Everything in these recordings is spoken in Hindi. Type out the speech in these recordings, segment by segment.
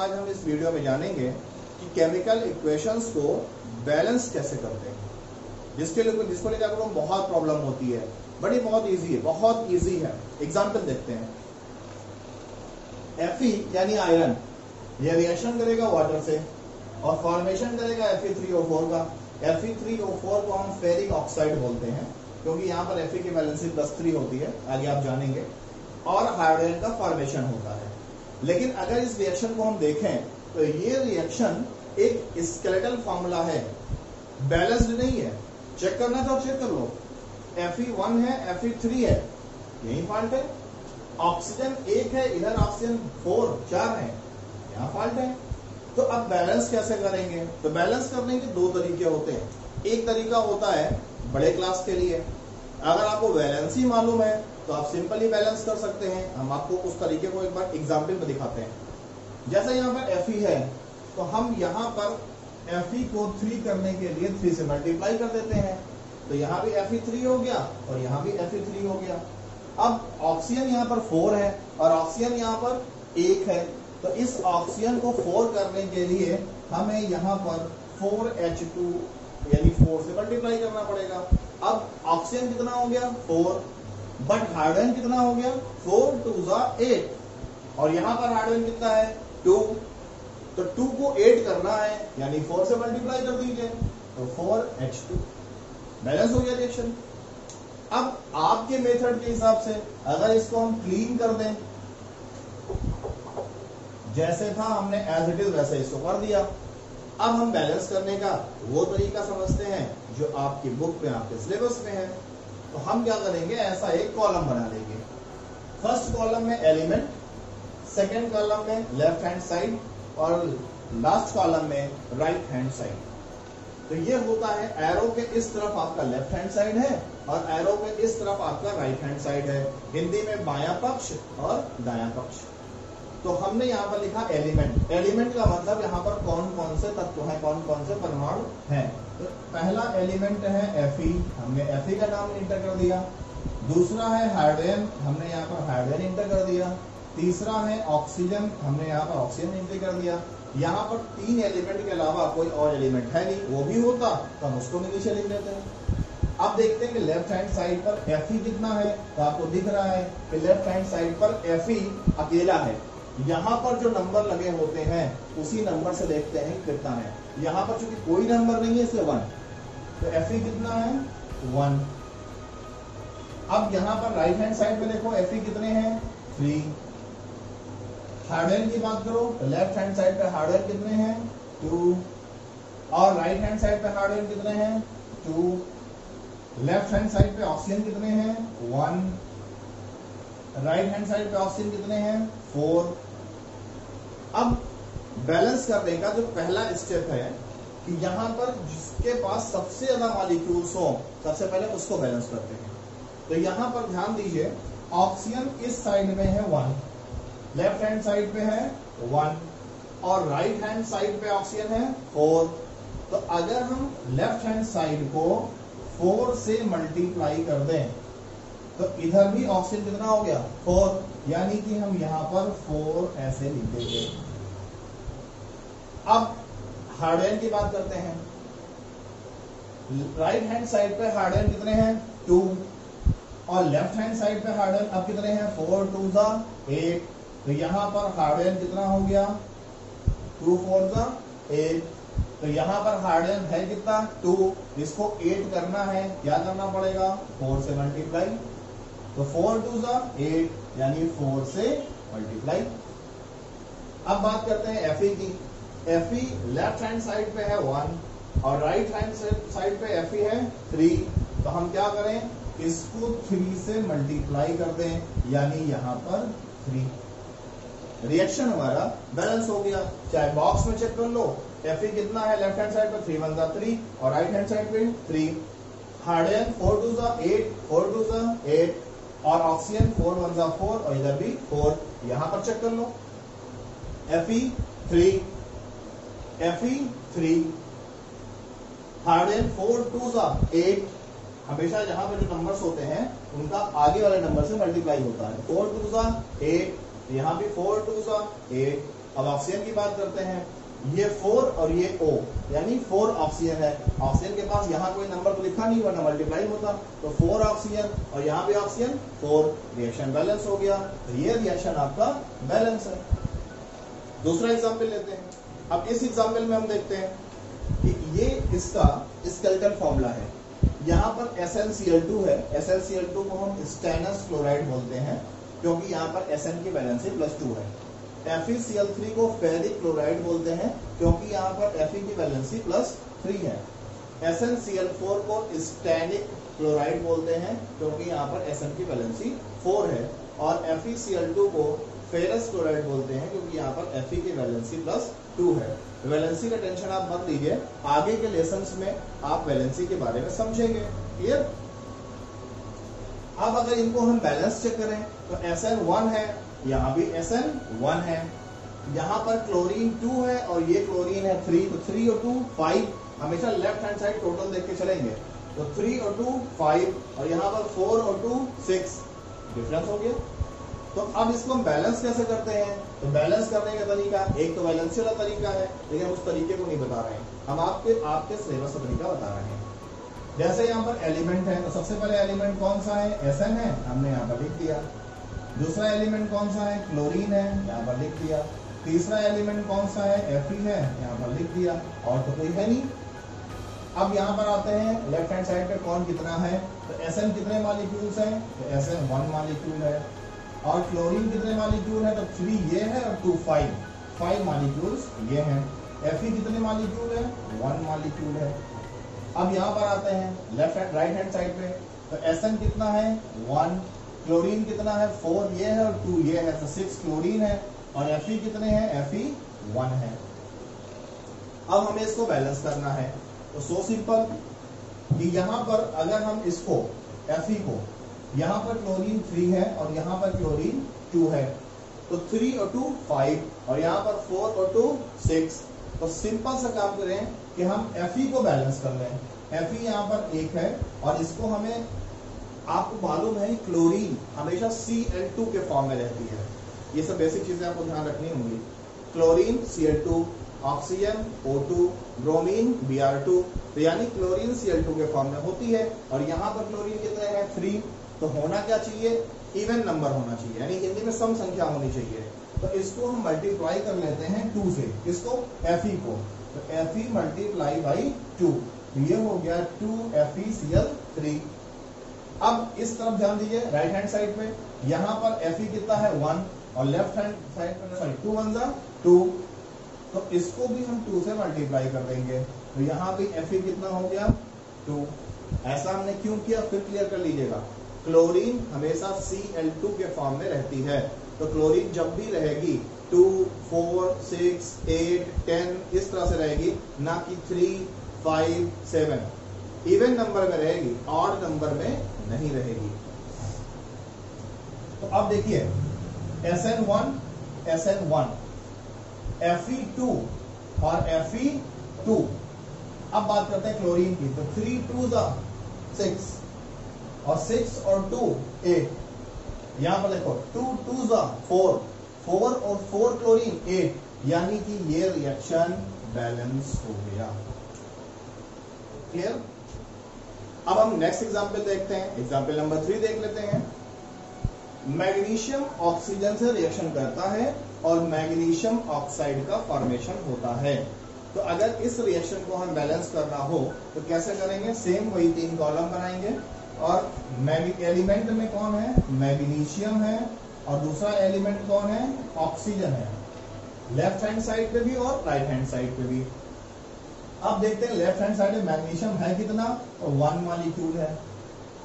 आज हम इस वीडियो में जानेंगे कि केमिकल इक्वेशंस को बैलेंस कैसे करते हैं, जिसको लेकर आपको बहुत प्रॉब्लम होती है। बट ये बहुत इजी है। एग्जाम्पल देखते हैं। Fe यानी आयरन, ये रिएक्शन करेगा वाटर से और फॉर्मेशन करेगा Fe3O4 का। Fe3O4 को हम फेरिक ऑक्साइड बोलते हैं, क्योंकि यहाँ पर Fe की वैलेंसी +3 होती है, आगे आप जानेंगे, और हाइड्रोजन का फॉर्मेशन होता है। लेकिन अगर इस रिएक्शन को हम देखें तो ये रिएक्शन एक स्केलेटल फॉर्मूला है, बैलेंस्ड नहीं है। चेक करना तो चेक कर लो। Fe1 है, Fe3 है, यही फॉल्ट है। ऑक्सीजन 1 है, इधर ऑक्सीजन 4 है, यहाँ फॉल्ट है। तो अब बैलेंस कैसे करेंगे? तो बैलेंस करने के दो तरीके होते हैं। एक तरीका होता है बड़े क्लास के लिए, अगर आपको वैलेंसी मालूम है तो आप सिंपली बैलेंस कर सकते हैं। हम आपको उस तरीके को एक बार एग्जाम्पल में दिखाते हैं। जैसे यहाँ पर Fe है, तो हम यहाँ पर Fe को 3 करने के लिए 3 से मल्टीप्लाई कर देते हैं, तो यहाँ भी Fe3 हो गया और यहाँ भी Fe3 हो गया। अब ऑक्सीजन यहाँ पर 4 है और ऑक्सीजन यहाँ पर 1 है, तो इस ऑक्सीजन को 4 करने के लिए हमें यहाँ पर 4H2 यानी 4 से मल्टीप्लाई करना पड़ेगा। अब ऑक्सीजन कितना हो गया? 4, बट हाइड्रोजन कितना हो गया? 4 2 8, और यहाँ पर हाइड्रोजन कितना है? 2, तो 2 को 8 करना है, यानी 4 से मल्टीप्लाई कर दीजिए, तो 4H2। बैलेंस हो गया रिएक्शन। अब आपके मेथड के हिसाब से अगर इसको हम क्लीन कर दें, जैसे था हमने एज इट इज वैसे इसको कर दिया। अब हम बैलेंस करने का वो तरीका समझते हैं जो आपकी बुक में, आपके सिलेबस में है। तो हम क्या करेंगे, ऐसा एक कॉलम बना लेंगे। फर्स्ट कॉलम में एलिमेंट, सेकेंड कॉलम में लेफ्ट हैंड साइड और लास्ट कॉलम में राइट हैंड साइड। तो ये होता है एरो के इस तरफ आपका लेफ्ट हैंड साइड है और एरो के इस तरफ आपका राइट हैंड साइड है। हिंदी में बायां पक्ष और दायां पक्ष। तो हमने यहाँ पर लिखा एलिमेंट। एलिमेंट का मतलब यहाँ पर कौन कौन से तत्व हैं, कौन कौन से परमाणु हैं। तो पहला एलिमेंट है Fe, हमने Fe का नाम इंटर कर दिया। दूसरा है हाइड्रोजन, हमने यहाँ पर हाइड्रोजन इंटर कर दिया। तीसरा है ऑक्सीजन, हमने यहाँ पर ऑक्सीजन इंटर कर दिया। यहाँ पर 3 एलिमेंट के अलावा कोई और एलिमेंट है नहीं, वो भी होता तो हम उसको नीचे लिख लेते हैं। अब देखते हैं कि लेफ्ट हैंड साइड पर Fe कितना है, तो आपको दिख रहा है कि लेफ्ट हैंड साइड पर Fe अकेला है। यहाँ पर जो नंबर लगे होते हैं उसी नंबर से देखते हैं कितना है। यहाँ पर चूंकि कोई नंबर नहीं है, इसलिए 1, तो Fe कितना है? 1। अब यहाँ पर राइट हैंड साइड में देखो Fe कितने हैं? 3। हाइड्रोजन की बात करो तो लेफ्ट हैंड साइड पे हाइड्रोजन कितने हैं? 2, और राइट हैंड साइड पे हाइड्रोजन कितने हैं? 2। लेफ्ट हैंड साइड पे ऑक्सीजन कितने हैं? 1। राइट हैंड साइड पे ऑक्सीजन कितने हैं? 4। अब बैलेंस करने का जो पहला स्टेप है कि यहाँ पर जिसके पास सबसे ज्यादा मॉलिक्यूल्स हो, सबसे पहले उसको बैलेंस करते हैं। तो यहाँ पर ध्यान दीजिए, ऑक्सीजन इस साइड में है 1, लेफ्ट हैंड साइड पे है 1, और राइट हैंड साइड पे ऑक्सीजन है 4। तो अगर हम लेफ्ट हैंड साइड को 4 से मल्टीप्लाई कर दें तो इधर भी ऑक्सीजन कितना हो गया? 4, यानी कि हम यहाँ पर 4 ऐसे लिख देंगे। अब हाइड्रोजन की बात करते हैं। राइट हैंड साइड पे हाइड्रोजन कितने हैं? 2, और लेफ्ट हैंड साइड पे हाइड्रोजन अब कितने हैं? 4 2 8। तो यहाँ पर हाइड्रोजन कितना हो गया? 2 4 8। तो यहाँ पर हाइड्रोजन है कितना? 2। इसको 8 करना है, क्या करना पड़ेगा? 4 से मल्टीप्लाई। तो 4 2 8, यानी 4 से मल्टीप्लाई। अब बात करते हैं Fe की। Fe लेफ्ट हैंड साइड पे है 1 और राइट हैंड साइड पे Fe है 3। तो हम क्या करें, इसको 3 से मल्टीप्लाई कर दें, यानी यहाँ पर 3। रिएक्शन हमारा बैलेंस हो गया। चाहे बॉक्स में चेक कर लो, Fe कितना है लेफ्ट हैंड साइड पर? 3 1 3 और राइट हैंड साइड पे 3। हाइड्रोजन 4 2 8, 4 2 8, और ऑक्सीजन 4 1 4, और इधर भी 4। यहां पर चेक कर लो, Fe3, हाइड्रोजन 4 2 8। हमेशा जहां पर जो नंबर्स होते हैं उनका आगे वाले नंबर से मल्टीप्लाई होता है। 4 2 8, यहाँ भी 4 2 8, अब ऑक्सीजन की बात करते हैं, ये 4 और ये O यानी 4 ऑक्सीजन है। ऑक्सीजन के पास यहाँ कोई नंबर तो लिखा नहीं, वरना मल्टीप्लाई होता, तो 4 ऑक्सीजन और यहाँ पे ऑक्सीजन 4, रिएक्शन बैलेंस हो गया। तो ये रिएक्शन आपका बैलेंस है। दूसरा एग्जाम्पल लेते हैं। अब इस एग्जाम्पल में हम देखते हैं कि ये इसका स्केलेटल फॉर्मूला है। यहाँ पर SnCl2 है, SnCl2 को हम स्टेनस क्लोराइड बोलते हैं क्योंकि यहाँ पर Sn की वैलेंसी +2 है। FeCl3 को फेरिक क्लोराइड बोलते हैं क्योंकि यहाँ पर Fe की वैलेंसी +3 है। SnCl4 को स्टैनिक क्लोराइड बोलते हैं क्योंकि यहाँ पर Sn की वैलेंसी 4 है। और FeCl2 को फेरस क्लोराइड बोलते हैं क्योंकि यहाँ पर Fe की वैलेंसी +2 है। वैलेंसी का टेंशन आप मत लीजिए, आगे के लेसन्स में आप वैलेंसी के बारे में समझेंगे। क्लियर? अब अगर इनको हम बैलेंस चेक करें तो Sn1 है, यहाँ भी Sn1 है, यहाँ पर क्लोरीन 2 है और ये क्लोरीन है 3, तो 3 और 2 5। हमेशा लेफ्ट हैंड साइड टोटल देख के चलेंगे, तो 3 और 2 5 और यहाँ पर 4 और 2 6, डिफरेंस हो गया। तो अब इसको हम बैलेंस कैसे करते हैं? तो बैलेंस करने का तरीका, एक तो वैलेंसी वाला तरीका है, लेकिन उस तरीके को नहीं बता रहे हैं हम, आपके सिलेबस का तरीका बता रहे हैं। जैसे यहाँ पर एलिमेंट है, तो सबसे पहले एलिमेंट कौन सा है? Sn है, हमने यहाँ पर लिख दिया। दूसरा एलिमेंट कौन सा है? क्लोरीन है, यहाँ पर लिख दिया। तीसरा एलिमेंट कौन सा है? Fe है, यहाँ पर लिख दिया, और तो कोई है नहीं। अब यहाँ पर आते हैं लेफ्ट हैंड साइड पे कौन कितना है, तो Sn कितने मॉलिक्यूल्स हैं? तो Sn 1 मॉलिक्यूल है। और क्लोरीन कितने मॉलिक्यूल है? तो 3 ये है और 2 5 मॉलिक्यूल्स ये हैं। Fe कितने मॉलिक्यूल है? 1 मॉलिक्यूल है। अब यहाँ पर आते हैं राइट हैंड साइड पे, तो Sn कितना है? 1, क्लोरीन कितना है? 4 ये है और 2 ये है, तो 6 क्लोरीन है। और Fe कितने हैं? Fe 1 है। अब हमें इसको बैलेंस करना है, तो सो सिंपल कि यहाँ पर अगर हम इसको Fe को, यहाँ पर क्लोरीन 3 है और यहाँ पर क्लोरीन 2 है, तो 3 और 2 5 और यहाँ पर 4 और 2 6, तो सिंपल सा काम करें कि हम Fe को बैलेंस कर लें। Fe यहाँ पर 1 है और इसको हमें, आपको मालूम है क्लोरीन हमेशा Cl2 के फॉर्म में रहती है। ये सब बेसिक चीजें आपको ध्यान रखनी होंगी। Chlorine Cl2, oxygen O2, bromine Br2, तो यानी क्लोरीन Cl2 के फॉर्म में होती है। और यहाँ पर क्लोरीन कितने हैं? 3, तो होना क्या चाहिए? इवन नंबर होना चाहिए, यानी हिंदी में सम संख्या होनी चाहिए। तो इसको हम मल्टीप्लाई कर लेते हैं 2 से, इसको Fe को, तो Fe मल्टीप्लाई बाई 2, तो ये हो गया 2FeCl3। अब इस तरफ ध्यान दीजिए, राइट हैंड साइड पे यहाँ पर Fe कितना है? 1, और लेफ्ट हैंड साइड पे 2 1 2, तो इसको भी हम 2 से मल्टीप्लाई कर देंगे, तो यहाँ भी Fe कितना हो गया? 2। ऐसा हमने क्यों किया? फिर क्लियर कर लीजिएगा। क्लोरीन हमेशा Cl2 के फॉर्म में रहती है, तो क्लोरीन जब भी रहेगी 2 4 6 8 10 इस तरह से रहेगी, ना कि 3 5 7 इवन नंबर में रहेगी, ऑड नंबर में नहीं रहेगी। तो अब देखिए Sn1 Fe2 और Fe2। अब बात करते हैं क्लोरीन की, तो 3 2 6 और 6 और 2 8, यहां पर देखो 2 2 4 और 4 क्लोरीन 8, यानी कि ये रिएक्शन बैलेंस हो गया। क्लियर? अब हम नेक्स्ट एग्जांपल देखते हैं, एग्जांपल नंबर 3 देख लेते हैं। मैग्नीशियम ऑक्सीजन से रिएक्शन करता है और मैग्नीशियम ऑक्साइड का फॉर्मेशन होता है। तो अगर इस रिएक्शन को हम बैलेंस करना हो तो कैसे करेंगे? सेम वही 3 कॉलम बनाएंगे, और एलिमेंट में कौन है? मैग्नीशियम है, और दूसरा एलिमेंट कौन है? ऑक्सीजन है, लेफ्ट हैंड साइड पे भी और राइट हैंड साइड पे भी। अब देखते हैं लेफ्ट हैंड साइड में मैग्नीशियम है कितना? तो 1 मॉलिक्यूल है।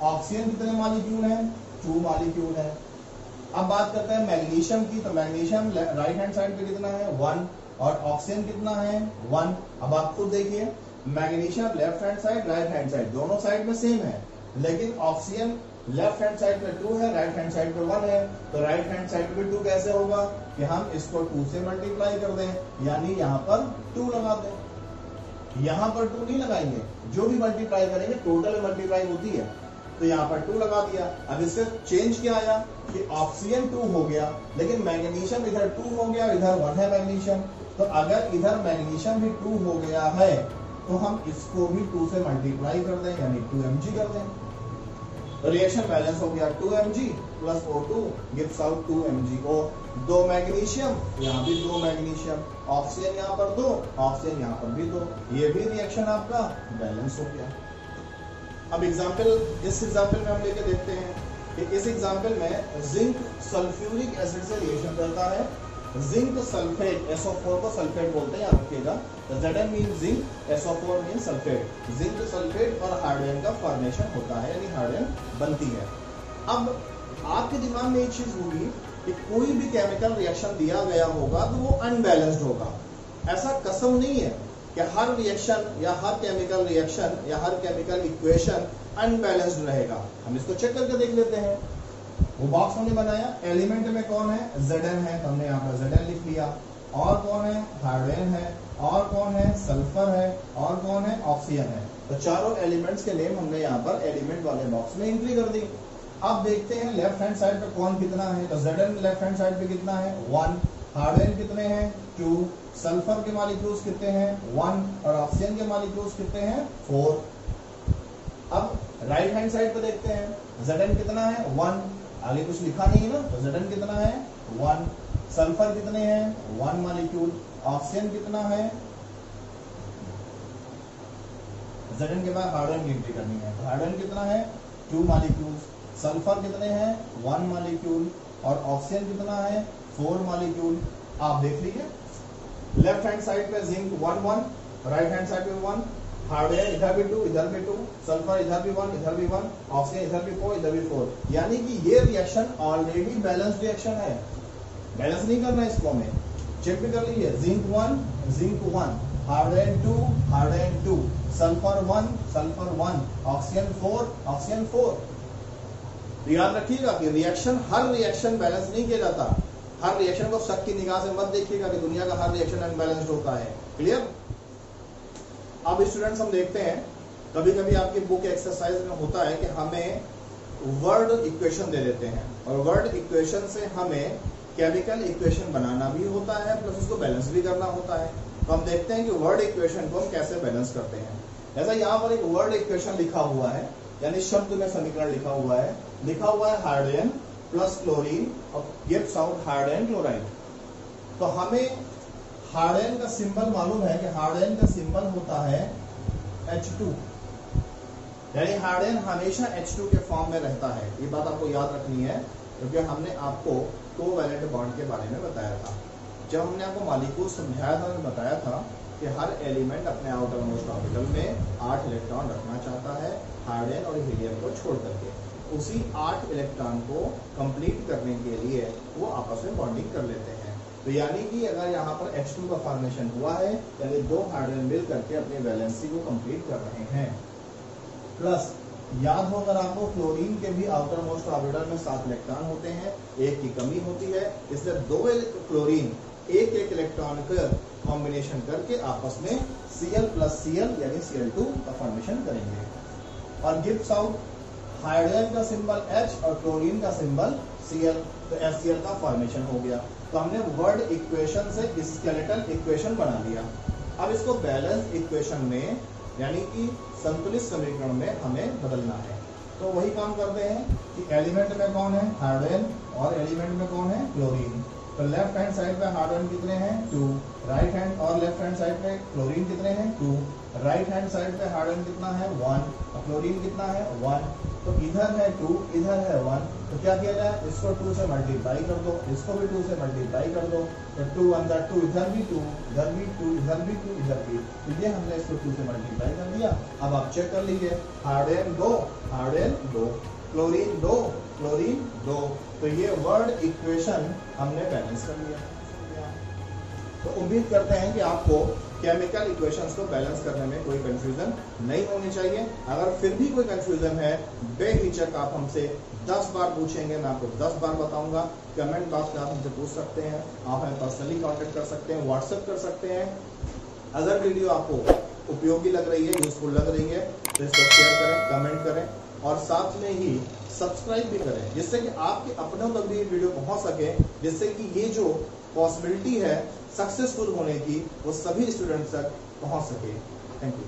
ऑक्सीजन कितने मॉलिक्यूल है? 2 मॉलिक्यूल है। अब बात करते हैं मैग्नीशियम की, तो मैग्नीशियम राइट हैंड साइड पे कितना है? 1, और ऑक्सीजन कितना है? 1। अब आप खुद देखिए, magnesium left hand side right hand side दोनों साइड में सेम है, लेकिन ऑक्सीजन लेफ्ट हैंड साइड पे 2 है, राइट हैंड साइड पे 1 है, तो राइट हैंड साइड पे 2 कैसे होगा कि हम इसको 2 से मल्टीप्लाई कर दें, यानी यहाँ पर 2 लगा दें। यहाँ पर 2 नहीं लगाएंगे, जो भी मल्टीप्लाई करेंगे टोटल मल्टीप्लाई होती है, तो यहाँ पर 2 लगा दिया। अब इससे चेंज क्या आया कि ऑक्सीजन 2 हो गया, लेकिन मैग्नीशियम इधर 2 हो गया, इधर 1 है मैग्नीशियम। तो अगर इधर मैग्नीशियम भी 2 हो गया है तो हम इसको भी 2 से मल्टीप्लाई कर दें, यानी 2 mg कर दें। रिएक्शन बैलेंस हो गया 2 mg plus O2 gives out 2 mgO। 2 magnesium, यहाँ भी 2 मैग्नीशियम, ऑक्सीजन यहाँ पर 2, ऑक्सीजन यहाँ पर भी 2, ये भी रिएक्शन आपका बैलेंस हो गया। अब एग्जाम्पल, इस एग्जाम्पल में हम लेके देखते हैं कि इस एग्जाम्पल में जिंक सल्फ्यूरिक एसिड से रिएक्शन करता है। जिंक सल्फेट, SO4 को सल्फेट बोलते हैं, याद रखिएगा। Zn mean zinc, SO4 mean sulphate. Zinc sulphate और हाइड्रोजन का फॉर्मेशन होता है, यानी हाइड्रोजन बनती है। अब आपके दिमाग में एक चीज होगी कि कोई भी केमिकल रिएक्शन दिया गया होगा तो वो अनबैलेंस्ड होगा। ऐसा कसम नहीं है कि हर रिएक्शन या हर केमिकल रिएक्शन या हर केमिकल इक्वेशन अनबैलेंस्ड रहेगा। हम इसको चेक करके देख लेते हैं। वो बॉक्स हमने बनाया, एलिमेंट में कौन है, Zn है, हमने यहाँ पर Zn लिख लिया। और कौन है, हाइड्रोजन है। और कौन है, सल्फर है। और कौन है, ऑक्सीजन है। तो चारों एलिमेंट्स के नेम हमने यहाँ पर एलिमेंट वाले बॉक्स में एंट्री कर दी। अब देखते हैं लेफ्ट हैंड साइड पे कौन कितना है। तो Zn लेफ्ट हैंड साइड पे कितना है, 1। हाइड्रोजन कितने हैं, 2। सल्फर के मॉलिक्यूल्स कितने हैं, 1। और ऑक्सीजन के मॉलिक्यूल्स कितने हैं, 4। अब राइट हैंड साइड पे देखते हैं, Zn कितना है, 1। आगे कुछ लिखा नहीं है ना, तो Zn कितना है, 1। सल्फर कितने हैं, 1 मॉलिक्यूल। ऑक्सीजन कितना है, Zn के बाद हाइड्रोजन की एंट्री करनी है। हाइड्रोजन कितना है, 2 मॉलिक्यूल्स। सल्फर कितने हैं, 1 मॉलिक्यूल। और ऑक्सीजन कितना है, 4 मॉलिक्यूल। आप देख लीजिए लेफ्ट हैंड साइड पे जिंक 1 1, राइट हैंड साइड पे 1, हाइड्रोजन इधर भी 2, इधर भी 2, सल्फर इधर भी 1, इधर भी 1, ऑक्सीजन इधर भी 4, इधर भी 4। यानी कि ये रिएक्शन ऑलरेडी बैलेंस्ड रिएक्शन है। बैलेंस नहीं करना इसको, हमें चेक भी कर लीजिए। Zinc 1, hydrogen 2, hydrogen 2, sulphur 1, sulphur 1, oxygen 4, oxygen 4। तो याद रखिएगा कि रिएक्शन, हर रिएक्शन बैलेंस नहीं किया जाता। हर रिएक्शन को शक की निगाह से मत देखिएगा कि दुनिया का हर रिएक्शन अनबैलेंस्ड होता है। क्लियर? अब स्टूडेंट्स हम देखते हैं, कभी कभी आपकी बुक एक्सरसाइज में होता है कि हमें वर्ड इक्वेशन दे देते हैं और वर्ड इक्वेशन से हमें केमिकल इक्वेशन बनाना भी होता है, प्लस उसको बैलेंस भी करना होता है। तो हम देखते हैं कि वर्ड इक्वेशन को हम कैसे बैलेंस करते हैं। जैसा यहाँ पर एक वर्ड इक्वेशन लिखा हुआ है, यानी शब्द में समीकरण लिखा हुआ है हाइड्रोजन प्लस क्लोरीन और गिव्स आउट हाइड्रोजन क्लोराइड। तो हमें हाइड्रोजन का सिंबल मालूम है कि हाइड्रोजन का सिंबल होता है H2, यानी हाइड्रोजन हमेशा H2 के फॉर्म में रहता है। ये बात आपको याद रखनी है, क्योंकि हमने आपको कोवैलेंट बॉन्ड के बारे में बताया था। जब हमने आपको मॉलिक्यूल समझाया था, हमने बताया था कि हर एलिमेंट अपने आउटर मोस्ट ऑर्बिटल में 8 इलेक्ट्रॉन रखना चाहता है, हाइड्रोजन और हीलियम को छोड़ करके। उसी 8 इलेक्ट्रॉन को कंप्लीट करने के लिए वो आपस में बॉन्डिंग कर लेते हैं। तो यानी कि अगर यहाँ पर H2 का फॉर्मेशन हुआ है, यानी 2 हाइड्रोजन मिल करके अपनी वैलेंसी को कंप्लीट कर रहे हैं। प्लस याद हो अगर आपको, क्लोरीन के भी आउटर मोस्ट ऑर्बिटल में 7 इलेक्ट्रॉन होते हैं, 1 की कमी होती है, इसलिए 2 क्लोरीन एक इलेक्ट्रॉन का कॉम्बिनेशन करके आपस में Cl प्लस Cl यानी Cl2 का फॉर्मेशन करेंगे। और गिव्स आउट हाइड्रोजन का सिंबल H और क्लोरीन का सिंबल Cl, तो HCl का फॉर्मेशन हो गया। तो हमने वर्ड इक्वेशन से स्केलेटल इक्वेशन बना लिया। अब इसको बैलेंस इक्वेशन में, यानी कि संतुलित समीकरण में हमें बदलना है। तो वही काम करते हैं कि एलिमेंट में कौन है, हाइड्रोजन, और एलिमेंट में कौन है, क्लोरीन। तो लेफ्ट हैंड साइड पे हाइड्रोजन कितने हैं, 2। राइट हैंड और लेफ्ट हैंड साइड पे क्लोरीन कितने हैं, 2। राइट हैंड साइड पे हाइड्रोजन कितना है, 1, और क्लोरीन कितना है, 1। तो इधर है 2, इधर है 1। तो क्या किया जाए, इसको 2 से मल्टीप्लाई कर दो, इसको भी 2 से मल्टीप्लाई कर दो। तो 2 अंदर 2, इधर भी 2, इधर भी 2, इधर भी 2, इधर भी। तो ये हमने इसको 2 से मल्टीप्लाई कर दिया। अब आप चेक कर लीजिए, हाइड्रोजन 2, हाइड्रोजन 2, क्लोरीन 2, क्लोरीन 2। तो ये वर्ड इक्वेशन हमने बैलेंस कर लिया। तो उम्मीद करते हैं कि आपको केमिकल इक्वेशंस को बैलेंस करने में कोई कंफ्यूजन नहीं होनी चाहिए। अगर फिर भी कोई कंफ्यूजन है, बेहिचक आप हमसे 10 बार पूछेंगे, मैं आपको 10 बार बताऊंगा। कमेंट बॉक्स में आप हमसे पूछ सकते हैं, आप हमें पर्सनली कांटेक्ट कर सकते हैं, व्हाट्सएप कर सकते हैं। अगर वीडियो आपको उपयोगी लग रही है, यूजफुल लग रही है, तो इसको शेयर करें, कमेंट करें। और साथ में ही सब्सक्राइब भी करें, जिससे कि आपके अपनों तक भी वीडियो पहुंच सके, जिससे कि ये जो पॉसिबिलिटी है सक्सेसफुल होने की वो सभी स्टूडेंट्स तक पहुंच सके। Thank you.